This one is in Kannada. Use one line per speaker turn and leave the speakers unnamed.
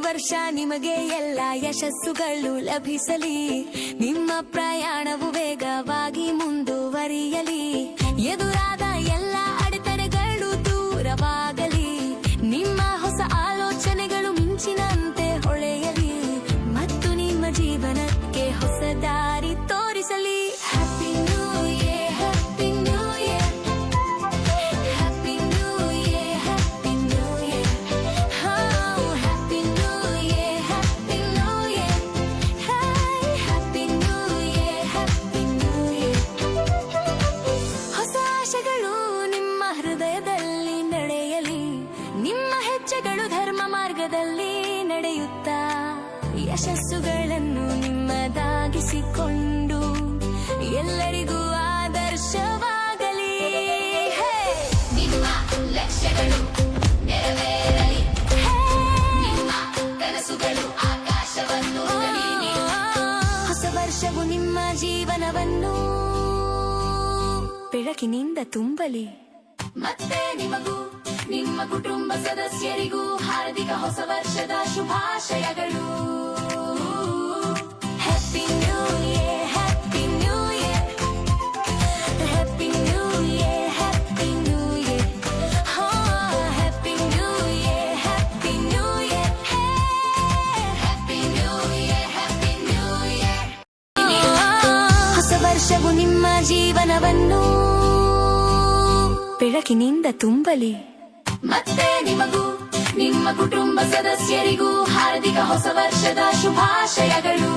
ವರ್ಷ ನಿಮಗೆ ಎಲ್ಲ ಯಶಸ್ಸುಗಳು ಲಭಿಸಲಿ. ನಿಮ್ಮ ಪ್ರಯಾಣವು ವೇಗವಾಗಿ ಮುಂದುವರಿಯಲಿ. ಎದುರಾದ ಎಲ್ಲ ಅಡೆತಡೆಗಳು ದೂರವಾಗಲಿ. ನಿಮ್ಮ ಹೊಸ ಆಲೋಚನೆಗಳು ಮಿಂಚಿನಂತೆ ಹೊಳೆಯಲಿ ಮತ್ತು ನಿಮ್ಮ ಜೀವನಕ್ಕೆ ಹೊಸ ದಾರಿ ತೋರಿಸಲಿ. Happy new year, happy new year, happy new year, happy new year, happy new year, happy new year, happy new year, happy new year. ಹೊಸ ಆಶೆಗಳು ನಿಮ್ಮ ಹೃದಯದಲ್ಲಿ ನಡೆಯಲಿ. ನಿಮ್ಮ ಹೆಜ್ಜೆಗಳು ಧರ್ಮ ಮಾರ್ಗದಲ್ಲಿ ನಡೆಯುತ್ತಾ ಯಶಸ್ಸುಗಳನ್ನು ನಿಮ್ಮದಾಗಿಸಿಕೊಂಡು ಎಲ್ಲರಿಗೂ ಆದರ್ಶವಾಗಲಿ. ನಿಮ್ಮ ಲಕ್ಷ್ಯಗಳು ನೆರವೇರಲಿ. ನಿಮ್ಮ ಕನಸುಗಳು ಆಕಾಶವನ್ನು ತಲುಪಲಿ. ಹೊಸ ವರ್ಷವು ನಿಮ್ಮ ಜೀವನವನ್ನು ಬೆಳಕಿನಿಂದ ತುಂಬಲಿ. ಮತ್ತೆ ನಿಮಗೂ ನಿಮ್ಮ ಕುಟುಂಬ ಸದಸ್ಯರಿಗೂ ಹಾರ್ದಿಕ ಹೊಸ ವರ್ಷದ ಶುಭಾಶಯಗಳು. Happy new year, happy new year, happy new year, happy new year, happy new year, happy new year, happy new year, happy new year. ಹೊಸ ವರ್ಷವು ನಿಮ್ಮ ಜೀವನವನ್ನು ಬೆಳಕಿನಿಂದ ತುಂಬಲಿ. ಮತ್ತೆ ನಿಮಗೂ ನಿಮ್ಮ ಕುಟುಂಬ ಸದಸ್ಯರಿಗೂ ಹಾರ್ದಿಕ ಹೊಸ ವರ್ಷದ ಶುಭಾಶಯಗಳು.